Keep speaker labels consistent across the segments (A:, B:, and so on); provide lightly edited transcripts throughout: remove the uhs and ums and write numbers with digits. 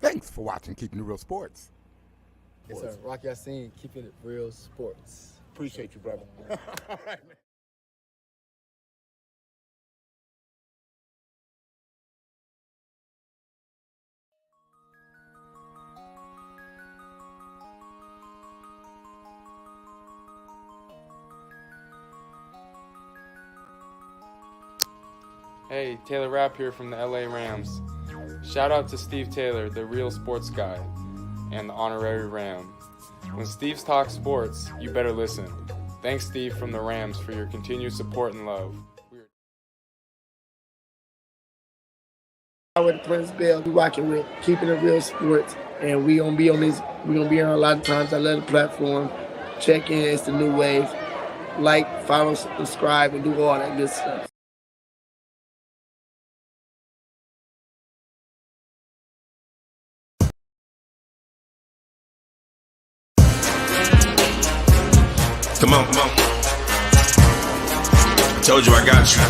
A: Thanks for watching Keeping It Real Sports.
B: Yes, sir. Rock Yassin, keeping it real sports.
A: Appreciate you, brother. All right, man.
C: Hey, Taylor Rapp here from the LA Rams. Shout out to Steve Taylor, the real sports guy, and the honorary Ram. When Steve's talk sports, you better listen. Thanks, Steve from the Rams, for your continued support and love.
D: With Prince Bell, we rocking with Keeping It Real Sports, and we gonna be on this. We gonna be on a lot of times. I love the platform. Check in. It's the new wave. Like, follow, subscribe, and do all that good stuff.
E: Come on. I told you I got you.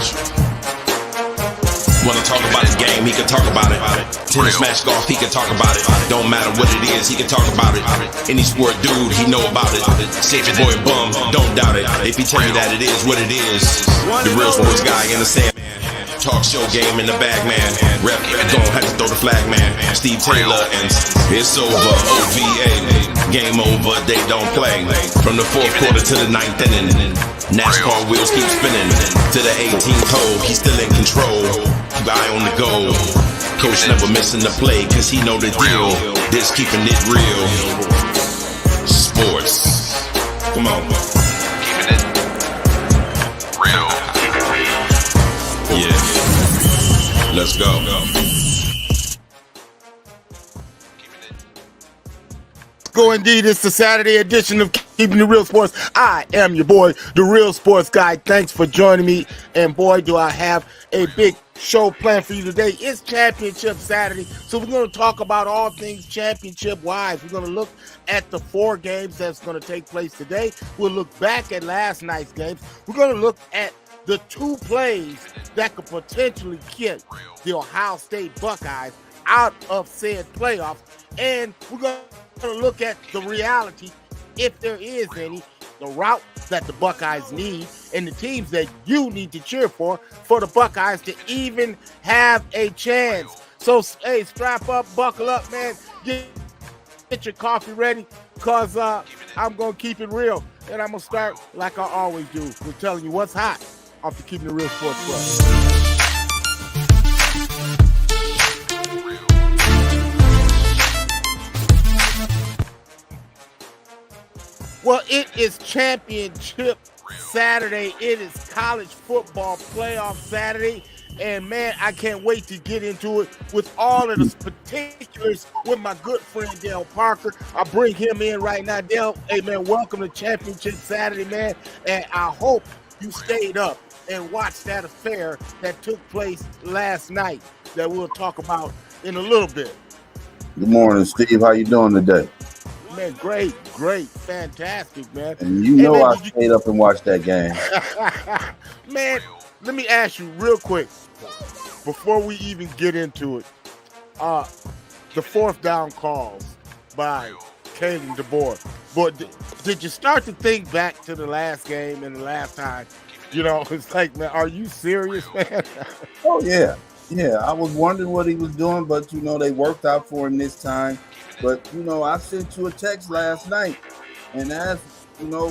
E: Wanna talk about his game, he can talk about it. Tennis, match, golf, he can talk about it. Don't matter what it is, he can talk about it. Any sport dude, he know about it. Say your boy bum, don't doubt it. If he tell you that it is what it is, the real sports guy in the sand. Talk show game in the bag, man. Rep, don't have to throw the flag, man. Steve Taylor, and it's over. OVA, game over, they don't play. From the fourth quarter to the ninth inning, NASCAR wheels keep spinning. To the 18th hole, he's still in control. Keep eye on the goal. Coach never missing the play, cause he know the deal. This keeping it real. Sports. Come on. Keeping it real. Yeah. Let's go.
A: Go indeed. It's the Saturday edition of Keeping It Real Sports. I am your boy, the real sports guy. Thanks for joining me. And boy, do I have a big show planned for you today. It's Championship Saturday, so we're going to talk about all things championship-wise. We're going to look at the 4 games that's going to take place today. We'll look back at last night's games. We're going to look at the 2 plays that could potentially get the Ohio State Buckeyes out of said playoffs. And we're going to look at the reality, if there is any, the route that the Buckeyes need, and the teams that you need to cheer for the Buckeyes to even have a chance. So, hey, strap up, buckle up, man. Get your coffee ready, because I'm going to keep it real. And I'm going to start like I always do, with telling you what's hot off the Keeping It Real Sports Club. Well, it is Championship Saturday. It is college football playoff Saturday. And, man, I can't wait to get into it with all of the particulars with my good friend, Dale Parker. I'll bring him in right now. Dale, hey, man, welcome to Championship Saturday, man. And I hope you stayed up and watched that affair that took place last night that we'll talk about in a little bit.
F: Good morning, Steve. How you doing today?
A: Man, great, fantastic, man.
F: And you know, I stayed up and watched that game.
A: Man, let me ask you real quick, before we even get into it, the 4th down calls by Kalen DeBoer. But did you start to think back to the last game and the last time? You know, it's like, man, are you serious, man?
F: Oh, yeah. Yeah, I was wondering what he was doing, but, you know, they worked out for him this time. But, you know, I sent you a text last night and asked, you know,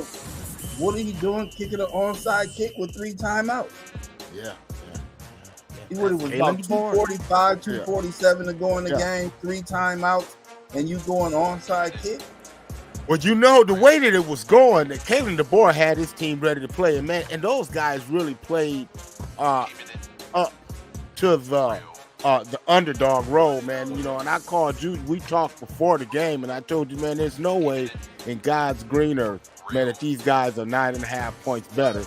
F: what are you doing kicking an onside kick with 3 timeouts?
A: Yeah.
F: It was about 2:45, 2:47 to go in the game, 3 timeouts, and you going onside kick?
A: Well, you know, the way that it was going, that Kalen DeBoer had his team ready to play, and man, and those guys really played up to the underdog role, man. You know, and I called you. We talked before the game, and I told you, man, there's no way in God's green earth, man, that these guys are 9.5 points better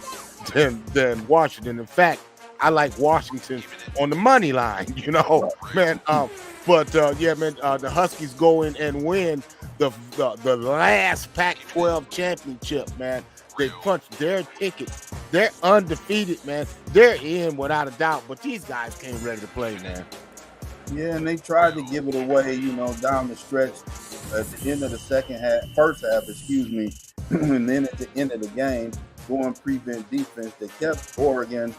A: than Washington. In fact, I like Washington on the money line, you know, man. But yeah, man, the Huskies go in and win the last Pac-12 championship, man. They punched their ticket. They're undefeated, man. They're in without a doubt. But these guys came ready to play, man.
F: Yeah, and they tried to give it away, down the stretch at the end of the first half, excuse me, and then at the end of the game, going prevent defense. They kept Oregon,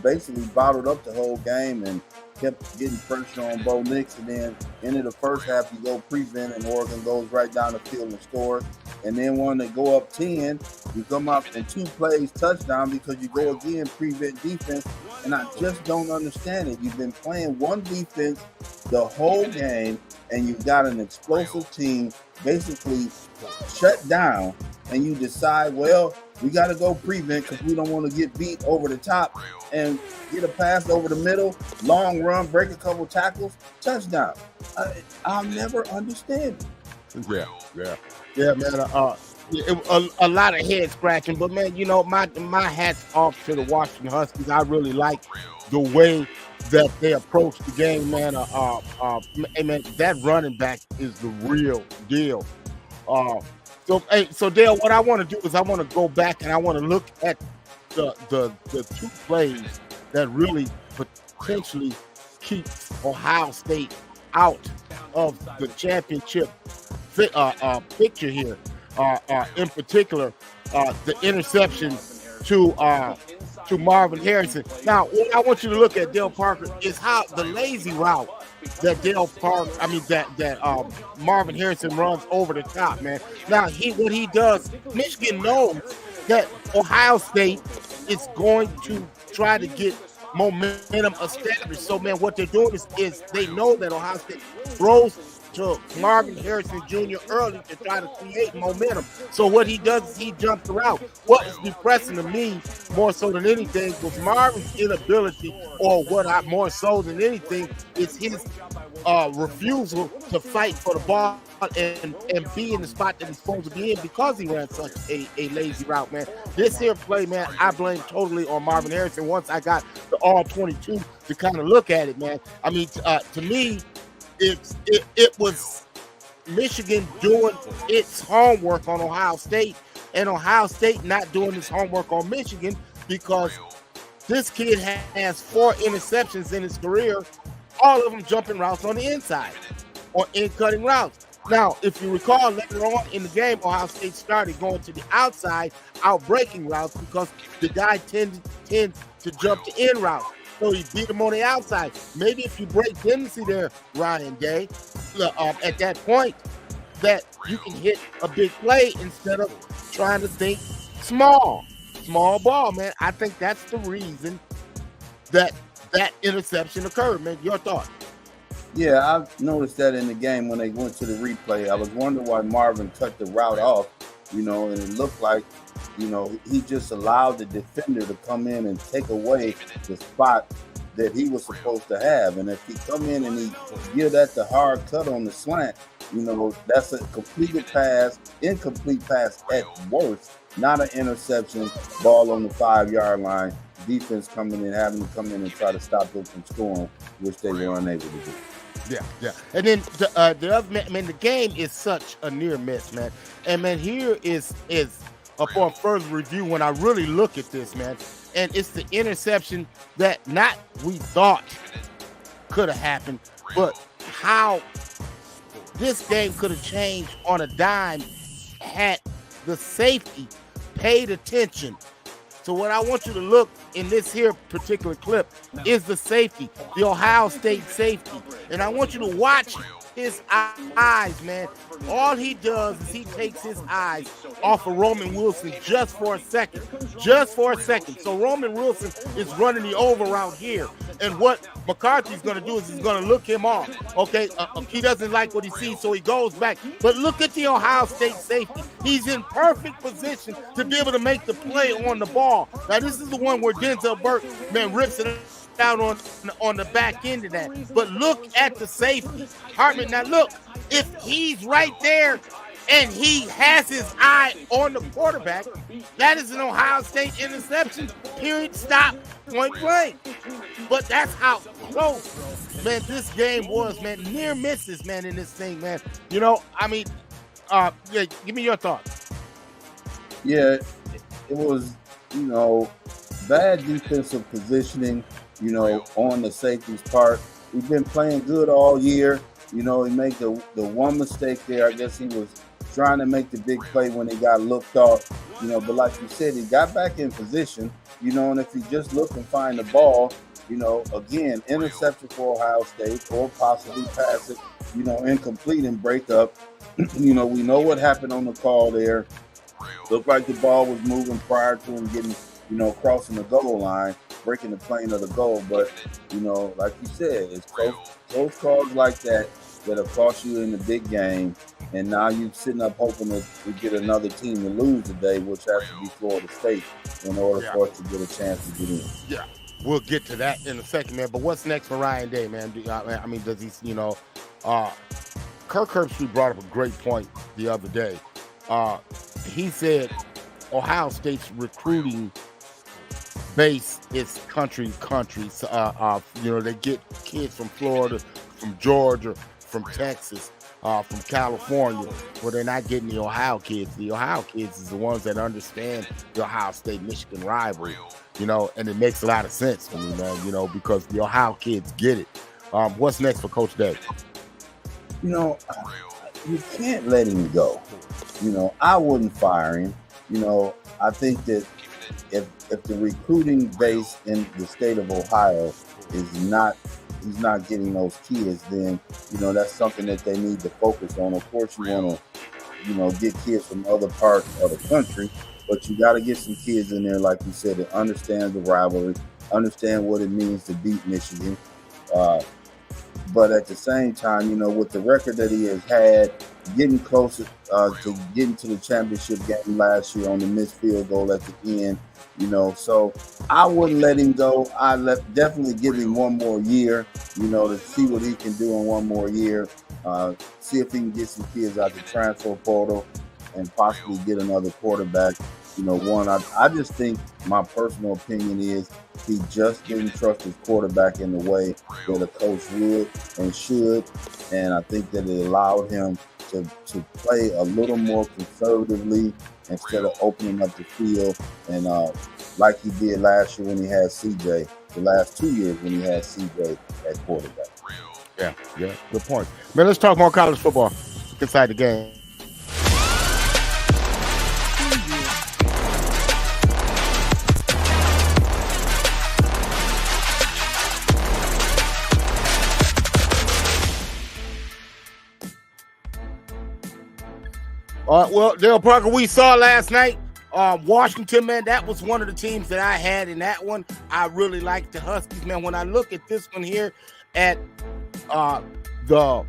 F: basically bottled up the whole game and kept getting pressure on Bo Nix. And then into the first half, you go prevent, and Oregon goes right down the field and scores. And then when they go up 10, you come up in 2 plays touchdown because you go again prevent defense. And I just don't understand it. You've been playing one defense the whole game, and you've got an explosive team basically shut down, and you decide, well, we got to go prevent because we don't want to get beat over the top and get a pass over the middle, long run, break a couple tackles, touchdown. I'll never understand it.
A: Yeah, man. A lot of head scratching, but man, my hat's off to the Washington Huskies. I really like the way that they approach the game, man. Man, that running back is the real deal. So Dale, what I want to do is I want to go back and I want to look at the 2 plays that really potentially keeps Ohio State out of the championship picture here. In particular, the interception to Marvin Harrison. Now, what I want you to look at, Dale Parker, is how the lazy route that Marvin Harrison runs over the top, man. Now, what he does, Michigan knows that Ohio State is going to try to get momentum established. So, man, what they're doing is they know that Ohio State throws to Marvin Harrison Jr. early to try to create momentum. So what he does is he jumps around. What is depressing to me more so than anything was Marvin's inability, or more so than anything is his refusal to fight for the ball and be in the spot that he's supposed to be in because he ran such a lazy route, man. This here play, man, I blame totally on Marvin Harrison once I got the all-22 to kind of look at it, man. I mean, to me, it was Michigan doing its homework on Ohio State, and Ohio State not doing its homework on Michigan, because this kid has 4 interceptions in his career, all of them jumping routes on the inside or in-cutting routes. Now, if you recall, later on in the game, Ohio State started going to the outside, out-breaking routes, because the guy tends to jump to in routes. So he beat him on the outside. Maybe if you break tendency there, Ryan Day, at that point, that you can hit a big play instead of trying to think small ball, man. I think that's the reason that interception occurred, man. Your thought?
F: Yeah, I've noticed that in the game when they went to the replay. I was wondering why Marvin cut the route off, and it looked like, he just allowed the defender to come in and take away the spot that he was supposed to have. And if he come in and he give that the hard cut on the slant, that's a incomplete pass at worst, not an interception, ball on the 5-yard line, defense coming in, having to come in and try to stop them from scoring, which they were unable to do.
A: Yeah. And then the other, man, the game is such a near miss, man. And man, here is upon further review when I really look at this, man, and it's the interception that not we thought could have happened, but how this game could have changed on a dime had the safety paid attention. So what I want you to look in this here particular clip is the safety, the Ohio State safety. And I want you to watch his eyes, man. All he does is he takes his eyes off of Roman Wilson just for a second. So Roman Wilson is running the over route here. And what McCarthy's going to do is he's going to look him off. Okay, he doesn't like what he sees, so he goes back. But look at the Ohio State safety. He's in perfect position to be able to make the play on the ball. Now, this is the one where Denzel Burke, man, rips it out on the back end of that. But look at the safety. Hartman, now look, if he's right there and he has his eye on the quarterback, that is an Ohio State interception, period, stop, point blank. But that's how close, man, this game was, man. Near misses, man, in this thing, man. Yeah, give me your thoughts.
F: Yeah, it was, bad defensive positioning, on the safety's part. He's been playing good all year. You know, he made the one mistake there. I guess he was trying to make the big play when he got looked off. You know, but like you said, he got back in position. You know, and if he just look and find the ball, you know, again, interception for Ohio State or possibly pass it, you know, incomplete and break up. You know, we know what happened on the call there. Looked like the ball was moving prior to him getting, you know, crossing the goal line, breaking the plane of the goal. But, you know, like you said, it's those calls like that that'll cost you in the big game. And now you're sitting up hoping to get another team to lose today, which has to be Florida State in order for us to get a chance to get in.
A: Yeah, we'll get to that in a second, man. But what's next for Ryan Day, man? I mean, does he, you know, Kirk Herbstreit brought up a great point the other day. He said Ohio State's recruiting base is country. You know, they get kids from Florida, from Georgia, from Texas, from California, but they're not getting the Ohio kids. The Ohio kids is the ones that understand the Ohio State-Michigan rivalry, you know, and it makes a lot of sense to me, man, you know, because the Ohio kids get it. What's next for Coach Day?
F: You know, you can't let him go. You know, I wouldn't fire him. You know, I think that if the recruiting base in the state of Ohio is not, he's not getting those kids, then, you know, that's something that they need to focus on. Of course, you want to, you know, get kids from other parts of the country, but you got to get some kids in there, like you said, that understand the rivalry, understand what it means to beat Michigan. But at the same time, you know, with the record that he has had, getting closer to getting to the championship game last year on the missed field goal at the end, you know, so I wouldn't let him go. Definitely give him one more year, you know, to see what he can do in one more year. See if he can get some kids out the transfer portal and possibly get another quarterback. You know, I just think my personal opinion is he just didn't trust his quarterback in the way that a coach would and should. And I think that it allowed him to play a little more conservatively instead of opening up the field. And like he did last year when he had CJ, the last 2 years when he had CJ at quarterback.
A: Yeah, good point. Man, let's talk more college football inside the game. Well, Dale Parker, we saw last night, Washington, man, that was one of the teams that I had in that one. I really liked the Huskies, man. When I look at this one here at the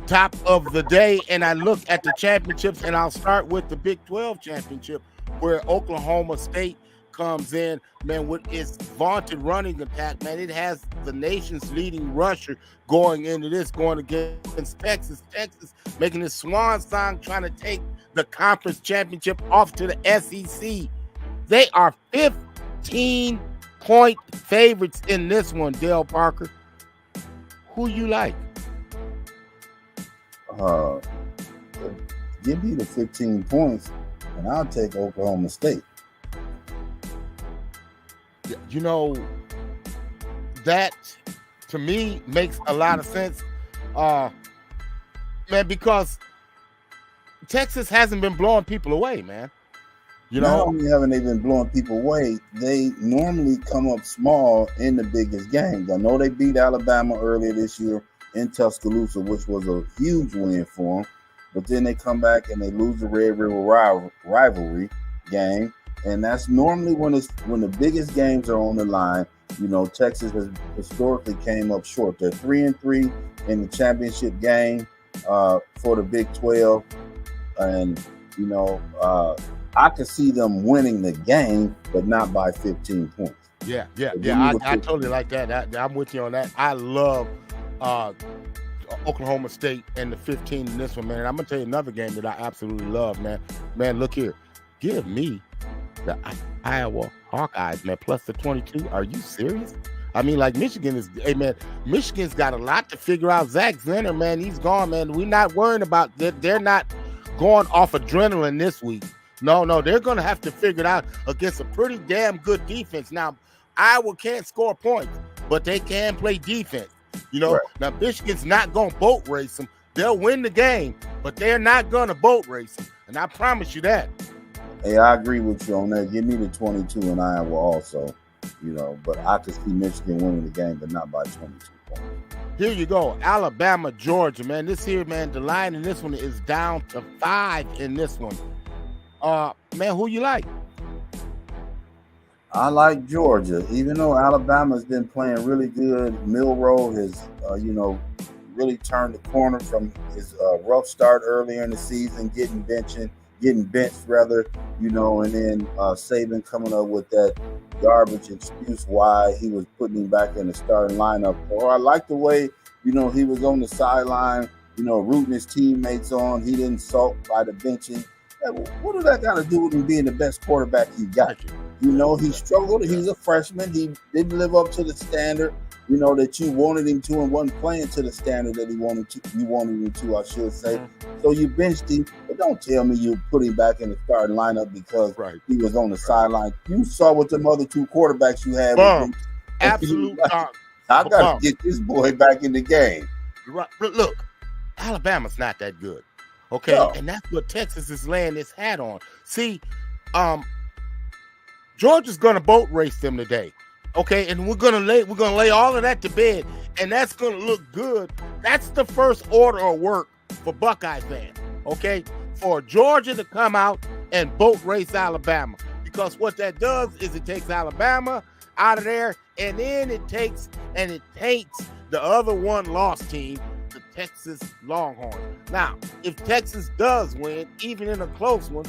A: top of the day, and I look at the championships, and I'll start with the Big 12 championship, where Oklahoma State comes in, man, with its vaunted running attack, man. It has the nation's leading rusher going into this, going against Texas making his swan song, trying to take the conference championship off to the SEC. They are 15-point favorites in this one, Dale Parker. Who you like?
F: Give me the 15 points, and I'll take Oklahoma State.
A: You know, that to me makes a lot of sense, man, because Texas hasn't been blowing people away, man. You know,
F: not only haven't they been blowing people away, they normally come up small in the biggest games. I know they beat Alabama earlier this year in Tuscaloosa, which was a huge win for them, but then they come back and they lose the Red River rivalry game. And that's normally when the biggest games are on the line. You know, Texas has historically came up short. They're 3-3 in the championship game for the Big 12. And, you know, I could see them winning the game, but not by 15 points.
A: Yeah. I totally like that. I'm with you on that. I love Oklahoma State and the 15 in this one, man. And I'm going to tell you another game that I absolutely love, man. Man, look here. Give me the Iowa Hawkeyes, man, plus the 22. Are you serious? I mean, like, Michigan's got a lot to figure out. Zach Zenner, man, he's gone, man. We're not worrying about that. They're not going off adrenaline this week. No, they're going to have to figure it out against a pretty damn good defense. Now, Iowa can't score points, but they can play defense. You know,
F: Right.
A: now Michigan's not going to boat race them. They'll win the game, but they're not going to boat race them. And I promise you that.
F: Hey, I agree with you on that. Give me the 22 in Iowa also, you know, but I could see Michigan winning the game, but not by 22 points.
A: Here you go. Alabama, Georgia, man. This here, man, the line in this one is down to 5 in this one. Man, who you like?
F: I like Georgia, even though Alabama's been playing really good. Milroe has, really turned the corner from his rough start earlier in the season, getting benched, and then Saban coming up with that garbage excuse why he was putting him back in the starting lineup. Or I like the way, he was on the sideline, rooting his teammates on. He didn't sulk by the benching. What does that got to do with him being the best quarterback he got? He struggled. He's a freshman. He didn't live up to the standard, that you wanted him to, and wasn't playing to the standard that you wanted him to, I should say. So you benched him, but don't tell me you put him back in the starting lineup because he was on the sideline. You saw what them other two quarterbacks you had with him.
A: Absolute
F: I got to get this boy back in the game.
A: Right. Look, Alabama's not that good. Okay,
F: No.
A: And that's what Texas is laying its hat on. See, Georgia's gonna boat race them today. Okay, and we're gonna lay all of that to bed, and that's gonna look good. That's the first order of work for Buckeye fans. Okay, for Georgia to come out and boat race Alabama, because what that does is it takes Alabama out of there, and then it taints the other one-loss team, the Texas Longhorns. Now, if Texas does win, even in a close one,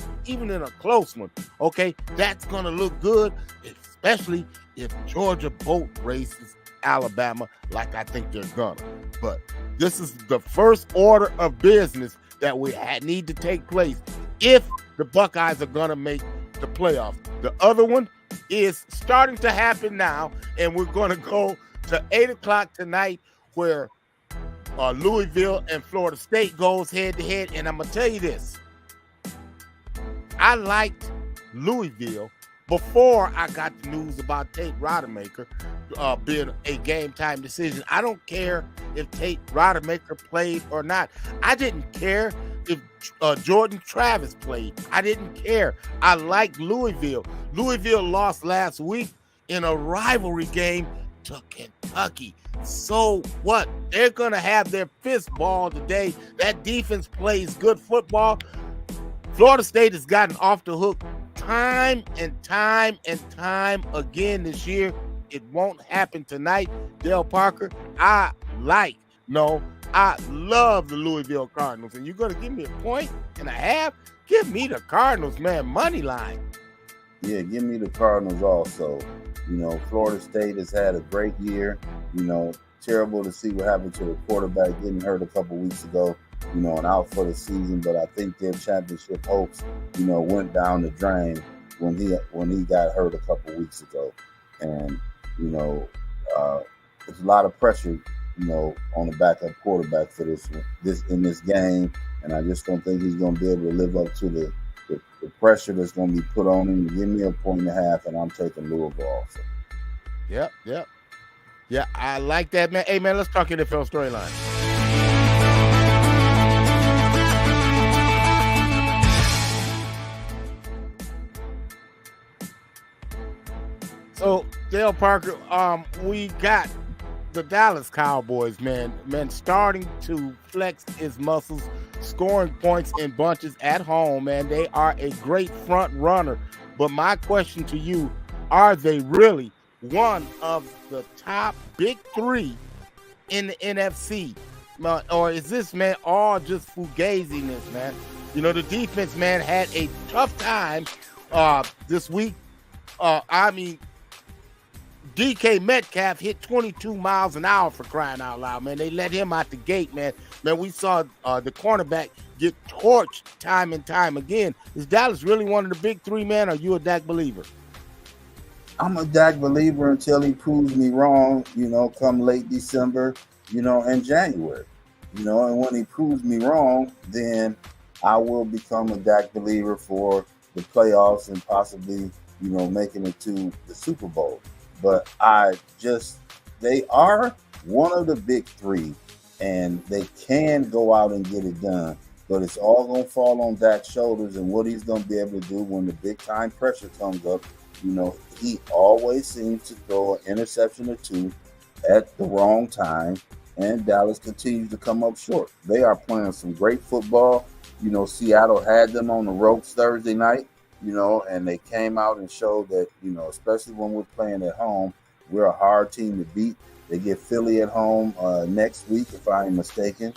A: okay, that's gonna look good, especially if Georgia boat races Alabama like I think they're gonna. But this is the first order of business that we need to take place if the Buckeyes are gonna make the playoffs. The other one is starting to happen now, and we're gonna go to 8 o'clock tonight where Louisville and Florida State goes head-to-head. And I'm gonna tell you this, I liked Louisville before I got the news about Tate Rodemaker being a game-time decision. I don't care if Tate Rodemaker played or not. I didn't care if Jordan Travis played. I didn't care. I liked Louisville. Louisville lost last week in a rivalry game to Kentucky. So what? They're going to have their fist ball today. That defense plays good football. Florida State has gotten off the hook time and time again this year. It won't happen tonight. Dale Parker, I love the Louisville Cardinals. And you're going to give me 1.5 points? Give me the Cardinals, man. Money line.
F: Yeah, give me the Cardinals also. Florida State has had a great year. Terrible to see what happened to the quarterback getting hurt a couple weeks ago, and out for the season. But I think their championship hopes, went down the drain when he got hurt a couple weeks ago. And, there's a lot of pressure, on the backup quarterback for this game. And I just don't think he's going to be able to live up to the pressure that's going to be put on him. Give me 1.5 points, and I'm taking Louisville also.
A: Yep. Yeah, I like that, man. Hey, man, let's talk NFL storyline. So, Dale Parker, we got the Dallas Cowboys, man, starting to flex his muscles, scoring points in bunches at home, man. They are a great front runner. But my question to you, are they really one of the top big three in the NFC? Or is this, man, all just fugaziness, man? The defense, man, had a tough time this week. DK Metcalf hit 22 miles an hour, for crying out loud, man. They let him out the gate, man. Man, we saw the cornerback get torched time and time again. Is Dallas really one of the big three, man? Or are you a Dak believer?
F: I'm a Dak believer until he proves me wrong, come late December, and January. And when he proves me wrong, then I will become a Dak believer for the playoffs and possibly, making it to the Super Bowl. But they are one of the big three, and they can go out and get it done. But it's all going to fall on Dak's shoulders and what he's going to be able to do when the big time pressure comes up. You know, he always seems to throw an interception or two at the wrong time, and Dallas continues to come up short. They are playing some great football. You know, Seattle had them on the ropes Thursday night, you know, and they came out and showed that, you know, especially when we're playing at home, we're a hard team to beat. They get Philly at home next week, if I am mistaken,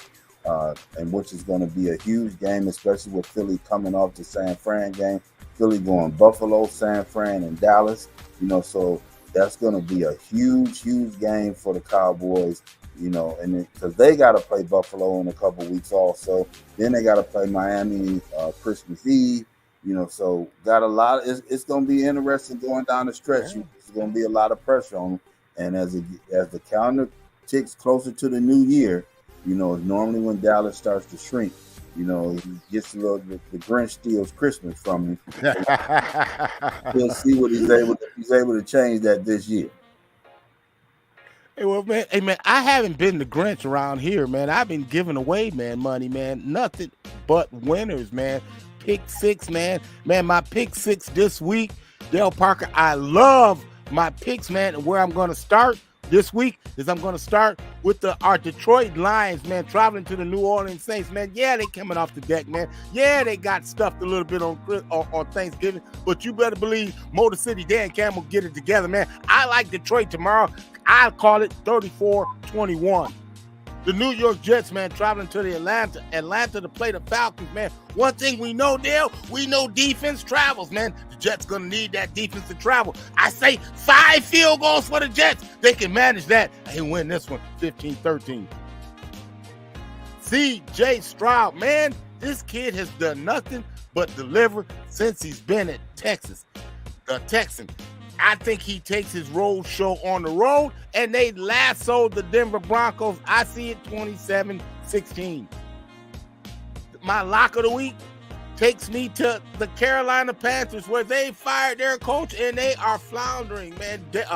F: and which is going to be a huge game, especially with Philly coming off the San Fran game. Philly going Buffalo, San Fran, and Dallas. You know, so that's going to be a huge, huge game for the Cowboys. You know, and because they got to play Buffalo in a couple weeks also. Then they got to play Miami Christmas Eve. You know, so got a lot. It's going to be interesting going down the stretch. It's going to be a lot of pressure on them. And as the calendar ticks closer to the new year, you know, normally when Dallas starts to shrink, you know, he gets a little. The Grinch steals Christmas from him. We'll see what he's able to change that this year.
A: Hey, well, man, I haven't been the Grinch around here, man. I've been giving away, man, money, man. Nothing but winners, man. Pick six, man. Man, my pick six this week, Dale Parker, I love my picks, man. And where I'm going to start this week is I'm going to start with our Detroit Lions, man, traveling to the New Orleans Saints, man. Yeah, they coming off the deck, man. Yeah, they got stuffed a little bit on Thanksgiving, but you better believe Motor City Dan Campbell get it together, man. I like Detroit tomorrow. I'll call it 34-21. The New York Jets, man, traveling to the Atlanta to play the Falcons, man. One thing we know, Dale, we know defense travels, man. The Jets going to need that defense to travel. I say 5 field goals for the Jets. They can manage that and win this one 15-13. C.J. Stroud, man, this kid has done nothing but deliver since he's been at Texas. The Texan. I think he takes his road show on the road, and they lassoed the Denver Broncos. I see it 27-16. My lock of the week takes me to the Carolina Panthers, where they fired their coach, and they are floundering, man. The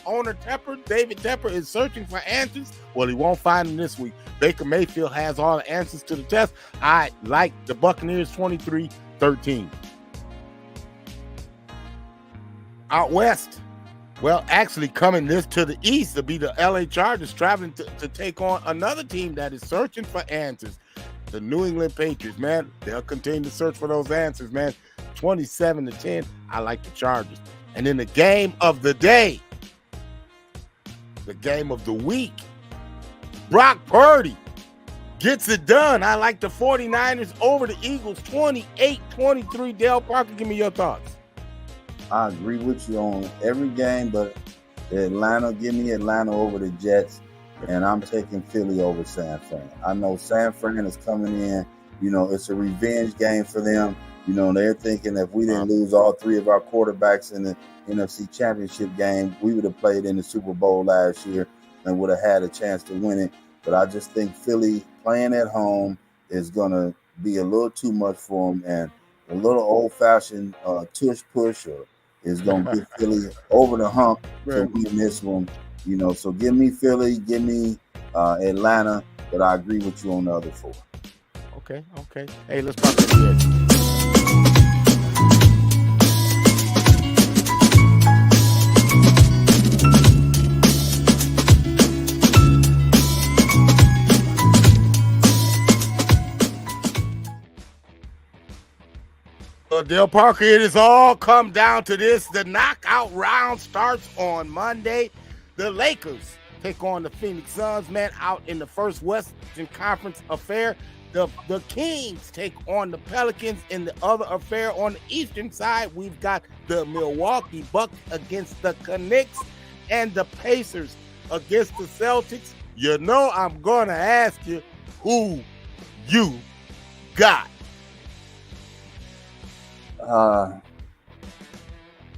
A: owner, David Tepper, is searching for answers. Well, he won't find them this week. Baker Mayfield has all the answers to the test. I like the Buccaneers 23-13. Out west, well, actually coming to the east to be the LA Chargers, traveling to take on another team that is searching for answers. The New England Patriots, man, they'll continue to search for those answers, man. 27-10, I like the Chargers. And then the game of the day, the game of the week, Brock Purdy gets it done. I like the 49ers over the Eagles, 28-23. Dale Parker, give me your thoughts.
F: I agree with you on every game, but Atlanta, give me Atlanta over the Jets, and I'm taking Philly over San Fran. I know San Fran is coming in. You know, it's a revenge game for them. You know, they're thinking if we didn't lose all 3 of our quarterbacks in the NFC Championship game, we would have played in the Super Bowl last year and would have had a chance to win it. But I just think Philly playing at home is going to be a little too much for them, and a little old-fashioned tush push is going to get Philly over the hump to win this one. You know, so give me Philly, give me Atlanta, but I agree with you on the other 4.
A: Okay. Hey, let's talk about this. Dale Parker, it has all come down to this. The knockout round starts on Monday. The Lakers take on the Phoenix Suns, man, out in the first Western Conference affair. The Kings take on the Pelicans in the other affair. On the Eastern side, we've got the Milwaukee Bucks against the Knicks and the Pacers against the Celtics. You know I'm going to ask you who you got.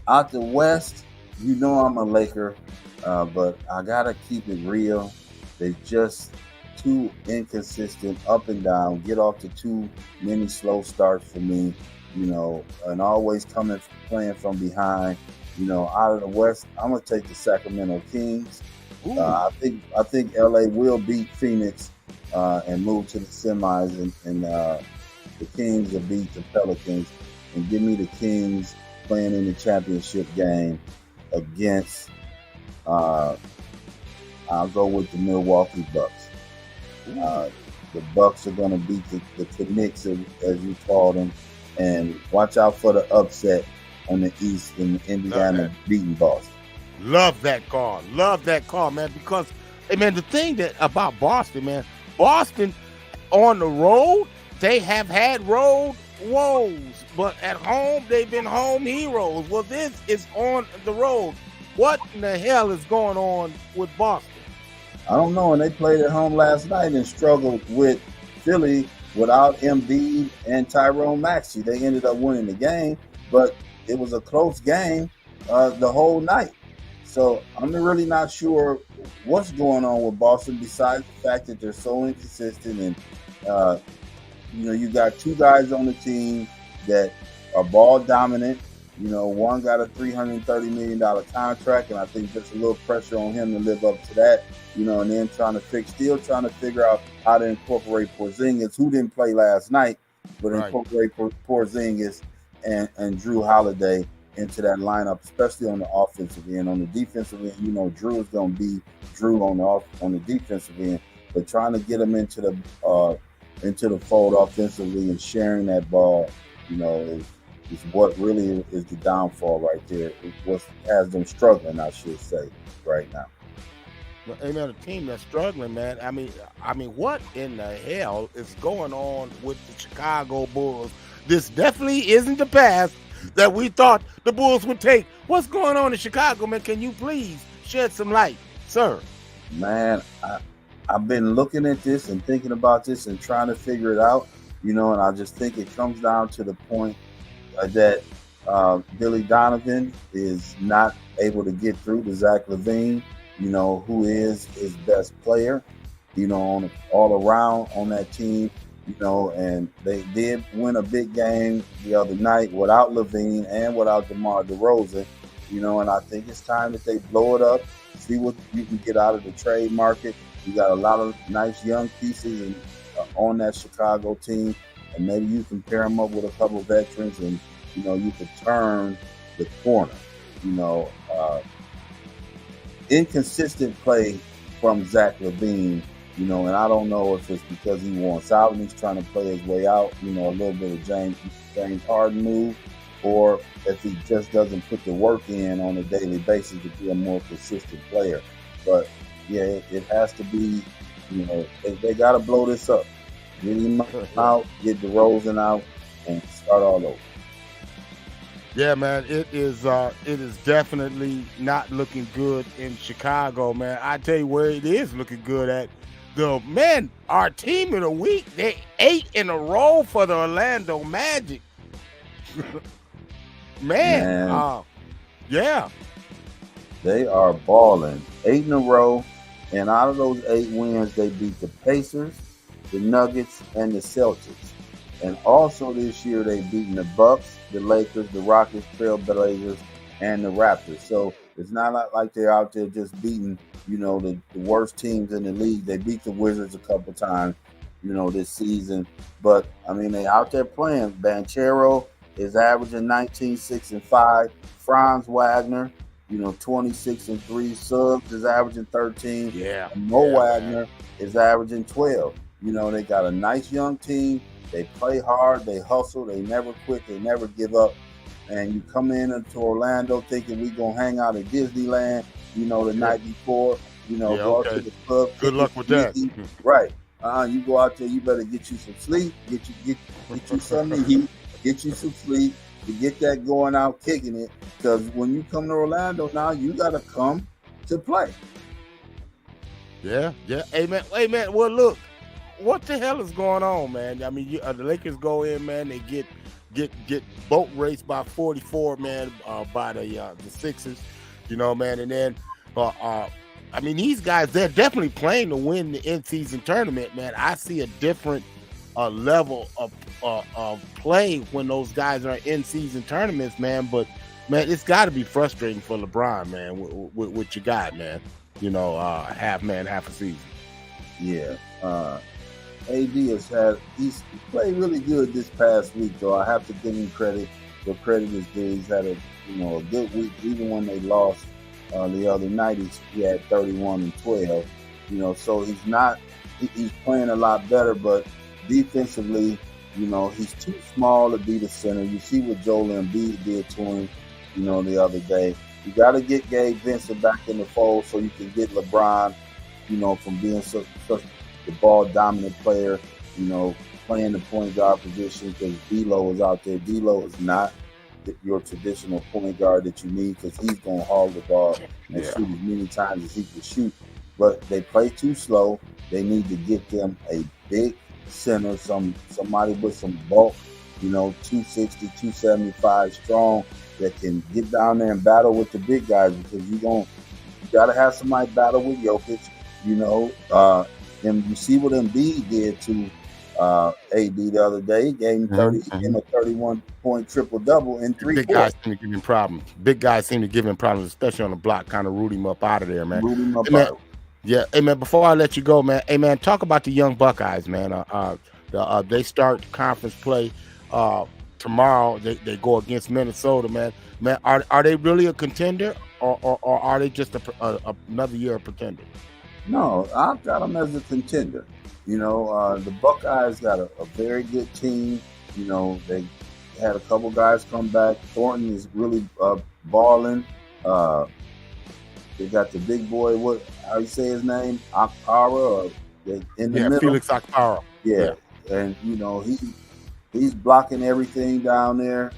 F: Out the West, you know I'm a Laker, but I gotta keep it real. They just too inconsistent, up and down, get off to too many slow starts for me, you know, and always playing from behind. You know, out of the West, I'm gonna take the Sacramento Kings,
A: Ooh.
F: I think LA will beat Phoenix and move to the semis, and the Kings will beat the Pelicans, and give me the Kings playing in the championship game against. I'll go with the Milwaukee Bucks. The Bucks are going to beat the Knicks, as you called them, and watch out for the upset on the East in Indiana beating Boston.
A: Love that call, man. Because, hey, man, the thing about Boston, man, Boston on the road, they have had road woes, but at home they've been home heroes. Well, this is on the road. What in the hell is going on with Boston?
F: I don't know, and they played at home last night and struggled with Philly without Embiid and Tyrone Maxey. They ended up winning the game, but it was a close game the whole night. So I'm really not sure what's going on with Boston besides the fact that they're so inconsistent. And, you got two guys on the team that are ball dominant. One got a $330 million contract, and I think there's a little pressure on him to live up to that, and then still trying to figure out how to incorporate Porzingis, who didn't play last night, but incorporate Porzingis and Drew Holiday into that lineup, especially on the offensive end. On the defensive end, Drew is going to be Drew on the defensive end, but trying to get him into the fold offensively and sharing that ball, is what really is the downfall right there. It's what has them struggling, I should say, right now.
A: Well, a team that's struggling, man. I mean, what in the hell is going on with the Chicago Bulls? This definitely isn't the path that we thought the Bulls would take. What's going on in Chicago, man? Can you please shed some light, sir?
F: Man, I've been looking at this and thinking about this and trying to figure it out, and I just think it comes down to the point that Billy Donovan is not able to get through to Zach LaVine, who is his best player, all around on that team, and they did win a big game the other night without LaVine and without DeMar DeRozan, and I think it's time that they blow it up, see what you can get out of the trade market. You got a lot of nice young pieces on that Chicago team, and maybe you can pair them up with a couple of veterans, and you could turn the corner. Inconsistent play from Zach LaVine, and I don't know if it's because he wants out and he's trying to play his way out, a little bit of James Harden move, or if he just doesn't put the work in on a daily basis to be a more consistent player. But yeah, it has to be, they got to blow this up. Get him out, get DeRozan out, and start all over.
A: Yeah, man, it is definitely not looking good in Chicago, man. I tell you where it is looking good at. Our team of the week, they 8 in a row for the Orlando Magic. Yeah.
F: They are balling. 8 in a row, and out of those 8 wins, they beat the Pacers, the Nuggets, and the Celtics. And also this year, they've beaten the Bucks, the Lakers, the Rockets, Trailblazers, and the Raptors. So it's not like they're out there just beating, the worst teams in the league. They beat the Wizards a couple times, this season. But, they out there playing. Banchero is averaging 19, 6, and 5. Franz Wagner, 26 and 3. Suggs is averaging 13.
A: Yeah.
F: And Mo Wagner is averaging 12. They got a nice young team. They play hard, they hustle, they never quit, they never give up. And you come into Orlando thinking we're going to hang out at Disneyland, the night before, go out to the club.
A: Good luck with that.
F: Right. You go out there, you better get you some sleep, get you something to eat, get you some sleep, to get that going out, kicking it. Because when you come to Orlando now, you got to come to play.
A: Yeah. Hey, man. Well, look. What the hell is going on, man? The Lakers go in, man. They get boat raced by 44, man, by the Sixers, man. And then, these guys, they're definitely playing to win the in-season tournament, man. I see a different level of play when those guys are in-season tournaments, man. But, man, it's got to be frustrating for LeBron, man, with what you got, man. half man, half a season.
F: Yeah. AD he's played really good this past week, though. I have to give him credit. The credit is due. He's had a good week, even when they lost the other night. He had 31 and 12. So he's playing a lot better, but defensively, he's too small to be the center. You see what Joel Embiid did to him, the other day. You got to get Gabe Vincent back in the fold so you can get LeBron, from being such the ball dominant player, playing the point guard position, because D'Lo is out there. D'Lo is not your traditional point guard that you need, because he's going to haul the ball and shoot as many times as he can shoot. But they play too slow. They need to get them a big center, somebody with some bulk, 260, 275 strong, that can get down there and battle with the big guys, because you got to have somebody battle with Jokic, and you see what Embiid did to AD the other day. He gave him 31-point triple-double in 3
A: Big guys seem to give him problems. Big guys seem to give him problems, especially on the block, kind of root him up out of there, man.
F: Root him up
A: out. Yeah, hey, man, before I let you go, man, hey, man, talk about the young Buckeyes, man. They start conference play tomorrow. They go against Minnesota, man. Man, are they really a contender, or are they just another year a pretender?
F: No, I've got them as a contender. The Buckeyes got a very good team. They had a couple guys come back. Thornton is really balling. They got the big boy, how you say his name? Akpara, in the middle.
A: Felix Akpara.
F: Yeah. And, he's blocking everything down there.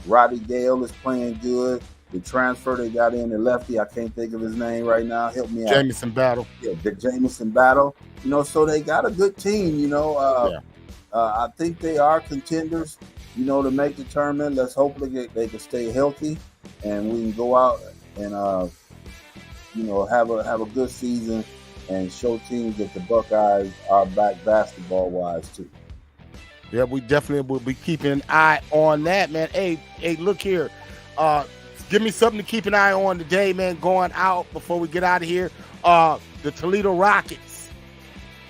F: Roddy Gale is playing good. The transfer they got in, the lefty, I can't think of his name right now. Help me out.
A: Jamison Battle.
F: Yeah, the Jamison Battle. So they got a good team, I think they are contenders, to make the tournament. Let's hope they can stay healthy and we can go out and, have a good season and show teams that the Buckeyes are back basketball-wise, too.
A: Yeah, we definitely will be keeping an eye on that, man. Hey, look here. Give me something to keep an eye on today, man, going out before we get out of here. The Toledo Rockets.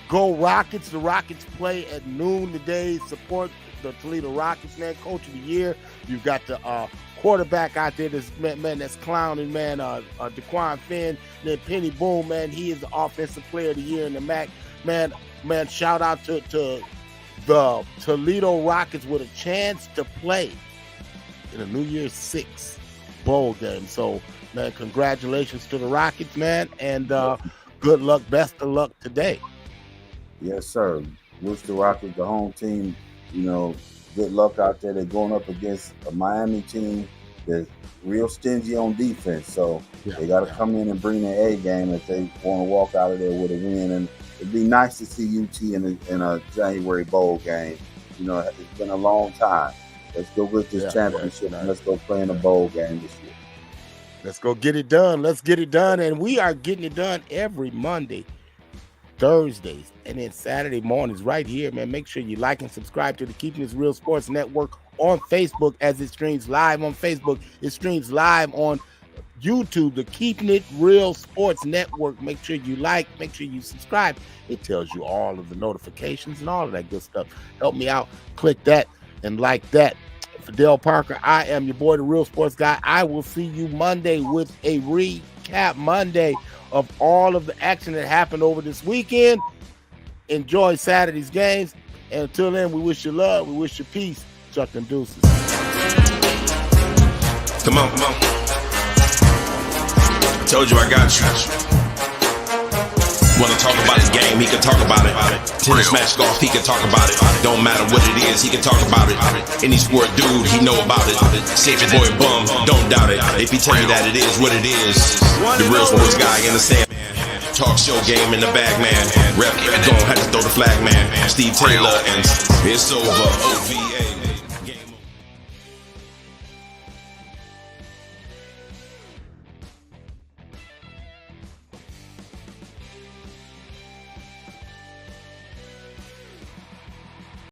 A: Go Rockets. The Rockets play at noon today. Support the Toledo Rockets, man. Coach of the year. You've got the quarterback out there that's clowning, man. DeQuan Finn. Then Penny Boom, man. He is the offensive player of the year in the MAC. Man, shout out to the Toledo Rockets with a chance to play in a New Year's 6 bowl game. So, man, congratulations to the Rockets, man, and good luck, best of luck today.
F: Yes, sir. Wish the Rockets, the home team, good luck out there. They're going up against a Miami team that's real stingy on defense, so they got to come in and bring their A game if they want to walk out of there with a win. And it'd be nice to see UT in a January bowl game. It's been a long time. Let's go get this championship and let's go play in a bowl game this year.
A: Let's go get it done. Let's get it done. And we are getting it done every Monday, Thursdays, and then Saturday mornings right here, man. Make sure you like and subscribe to the Keeping It Real Sports Network on Facebook as it streams live on Facebook. It streams live on YouTube, the Keeping It Real Sports Network. Make sure you like, make sure you subscribe. It tells you all of the notifications and all of that good stuff. Help me out. Click that and like that. Fidel Parker, I am your boy, the Real Sports Guy. I will see you Monday with a recap Monday of all of the action that happened over this weekend. Enjoy Saturday's games. And until then, we wish you love. We wish you peace. Chuck and deuces.
E: Come on. Told you I got you. Wanna talk about his game, he can talk about it. Tennis, match, golf, he can talk about it. Don't matter what it is, he can talk about it. Any sport dude, he know about it. Safe boy bum, don't doubt it. If he tell you that it is what it is, the Real Sports Guy in the sand. Talk show game in the bag, man. Rep, gon' have to throw the flag, man. Steve Taylor, and it's over. OVA.